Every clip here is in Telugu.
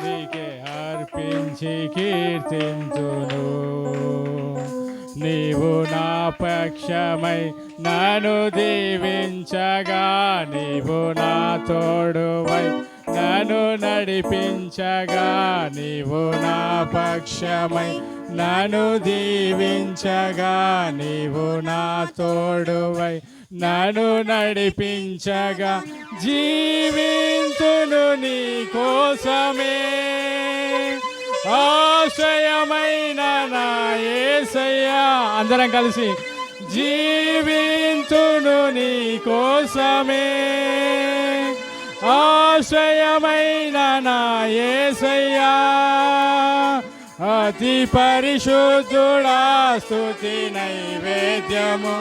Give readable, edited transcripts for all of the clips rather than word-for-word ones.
నీకే అర్పించి కీర్తింతును. నీవు నా పక్షమై నన్ను దీవించగా, నీవు నా తోడువై నన్ను నడిపించగా, నీవు నా పక్షమై నన్ను దీవించగా, నీవు నా తోడువై నన్ను నడిపించగా, జీవింతును నీ కోసమే, ఆశ్రయమైన నా యేసయ్యా. అందరం కలిసి జీవింతును నీ కోసమే, ఆశ్రయమైన నా యేసయ్యా. అతి పరిశుద్ధుడా స్తుతి నైవేద్యము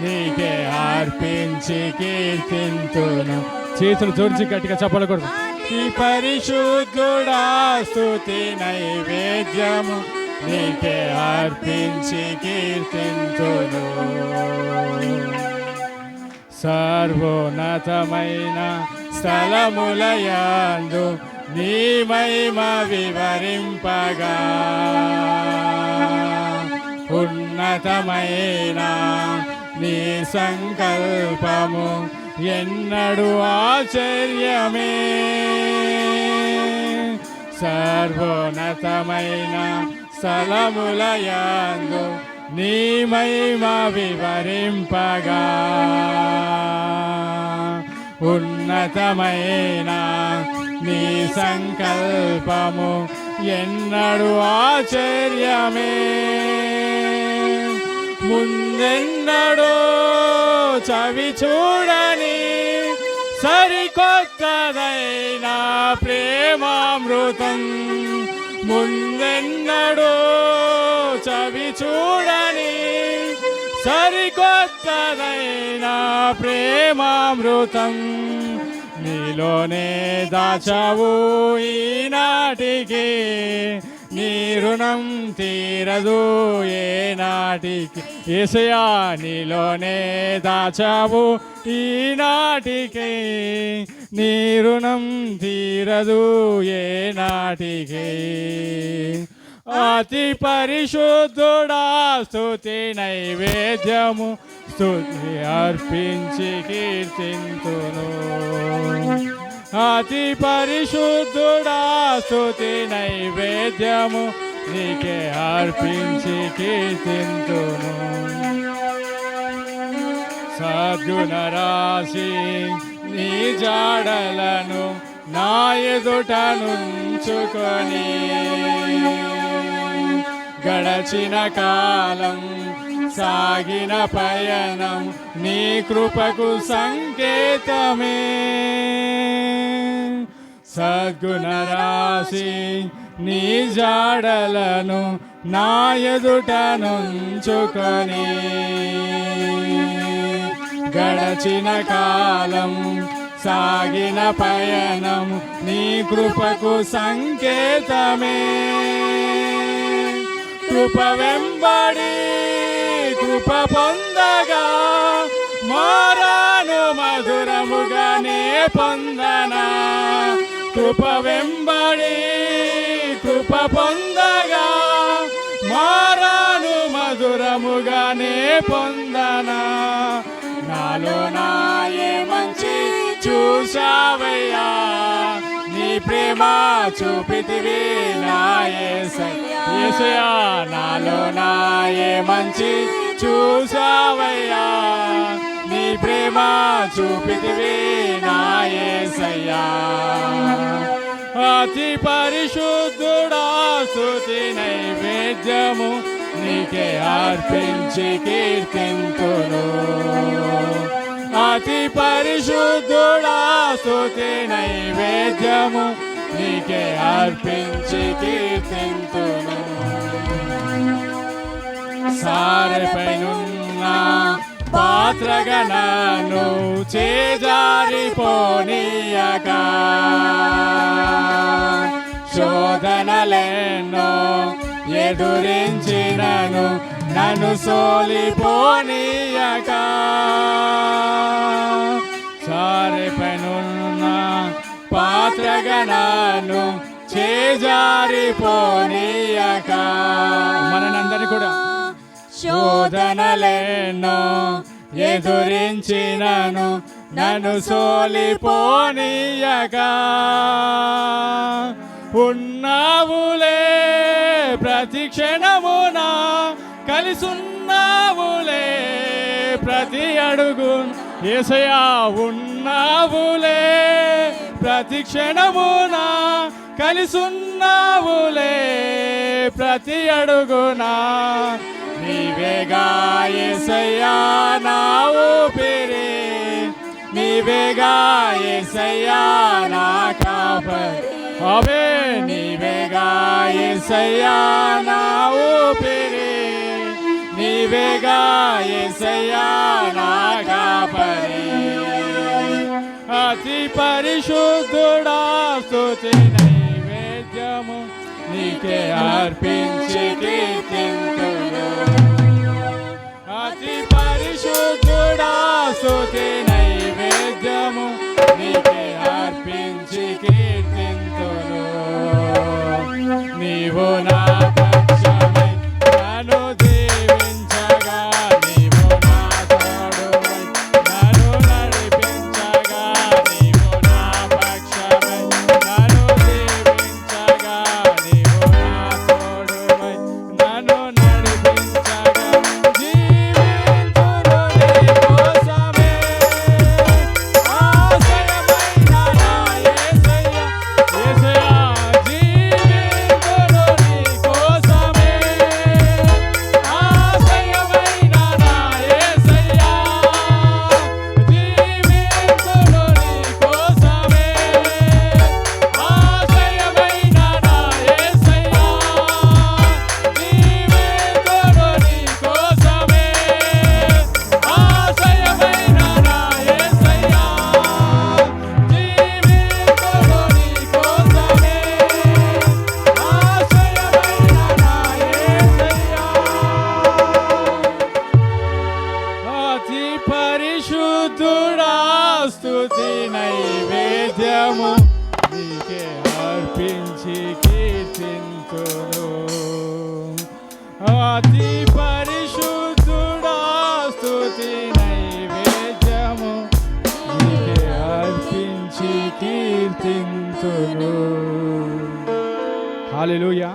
నీకే అర్పించి కీర్తింతును. చేతులు జోడించి గట్టిగా చెప్పకూడదు. ఈ పరిశుద్ధుడా స్తుతి నైవేద్యము నీకే అర్పించి కీర్తింతును. సర్వోన్నతమైన స్థలములయందు నీ మహిమ వివరింపగా, ఉన్నతమైన నీ సంకల్పము ఎన్నడూ ఆశ్చర్యమే. సర్వోన్నతమైన స్థలములయందు నీ మహిమ వివరింపగా, ఉన్నతమైన నీ సంకల్పము ఎన్నడూ ఆశ్చర్యమే. ముందెన్నడూ చవి చూడని సరికొత్తదైన ప్రేమామృతం, ముందెన్నడూ చవి చూడని సరికొత్తదైన ప్రేమామృతం నీలోనే దాచావు ఈనాటికి, నీ రుణం తీరదు ఏనాటికి. యేసయ్యా నీలోనే దాచావు ఈనాటికి, నీ రుణం తీరదు ఏనాటికి. అతి పరిశుద్ధుడా స్తుతి నైవేద్యము స్తుతి అర్పించి కీర్తింతును. అతి పరిశుద్ధుడా స్తుతి నైవేద్యము నీకే అర్పించి కీర్తింతును. సద్గుణ రాశి నీ జాడలను నా ఎదుట నుంచుకొని, గడచిన కాలం సాగిన పయనం నీ కృపకు సంకేతమే. సద్గుణ రాశి నీ జాడలను నా ఎదుట నుంచుకొని, గడచిన కాలం సాగిన పయనం నీ కృపకు సంకేతమే. కృప వెంబడి కృప పొందగా, మారాను మధురముగానే పొందనా. కృప వెంబడి కృప పొందగా, మారాను మధురముగానే పొందనా. నాలో నాయే మంచి చూశావయ్యా, నీ ప్రేమ చూపితివి నా యేసయ్యా. నాలో నాయే మంచి చూశావయ్యా, నీ ప్రేమ చూపితివి నా యేసయ్యా. అతి పరిశుద్ధుడా స్తుతి నైవేద్యము నీకే అర్పించి కీర్తింతును. అతి పరిశుద్ధుడా స్తుతి నైవేద్యము నీకే అర్పించి కీర్తింతును. సారెపైనున్న పాత్రగా నన్ను చేజారిపోనీయక, శోధనలెన్నో ఎదురించినను నన్ను సోలిపోనీయక, సారెపైనున్న పాత్రగా నన్ను చేజారిపోనీయక మనందరినీ కూడా శోధనలెన్నో ఎదురించినను నన్ను సోలిపోనీయక ఉన్నావులే ప్రతి క్షణమున కలిసున్నావులే ప్రతి అడుగు యేసయ్యా ఉన్నావులే ప్రతి క్షణమున కలిసున్నావులే ప్రతి అడుగునా నీవేగా యేసయ్యా నా ఊపిరి నీవేగా యేసయ్యా నా కాపరి అవే నీవేగా యేసయ్యా నా ఊపిరి నీవేగా యేసయ్యా నా కాపరి అతి పరిశుద్ధుడా స్తుతి నైవేద్యము నీకే అర్పించి కీర్తింతును అతి పరిశుద్ధుడా స్తుతి నైవేద్యము నీకే అర్పించి కీర్తింతును నీవు నా పక్షమై నన్ను దీవించగా నీవు నా తోడువై నన్ను నడిపించగా నీవు నా పక్షమై నన్ను దీవించగా నీవు నా తోడువై నన్ను నడిపించగా జీవించును నీ కోసమే ఆశయమైన నా యేసయ్య యేసయ్య జీవించును నీ కోసమే ఆశయమైన నా యేసయ్య జీవించును నీ కోసమే ఆశయమైన నా యేసయ్య జీవించును నీ కోసమే ఆశయమైన నా యేసయ్య జీవించును నీ కోసమే ఆశయమైన నా యేసయ్య అతి పరిశుద్ధుడా స్తుతి నైవేద్యము నీకే అర్పించి కీర్తింతును అతి పరిశుద్ధుడా స్తుతి నైవేద్యము నీకే అర్పించి కీర్తింతును హల్లెలూయా.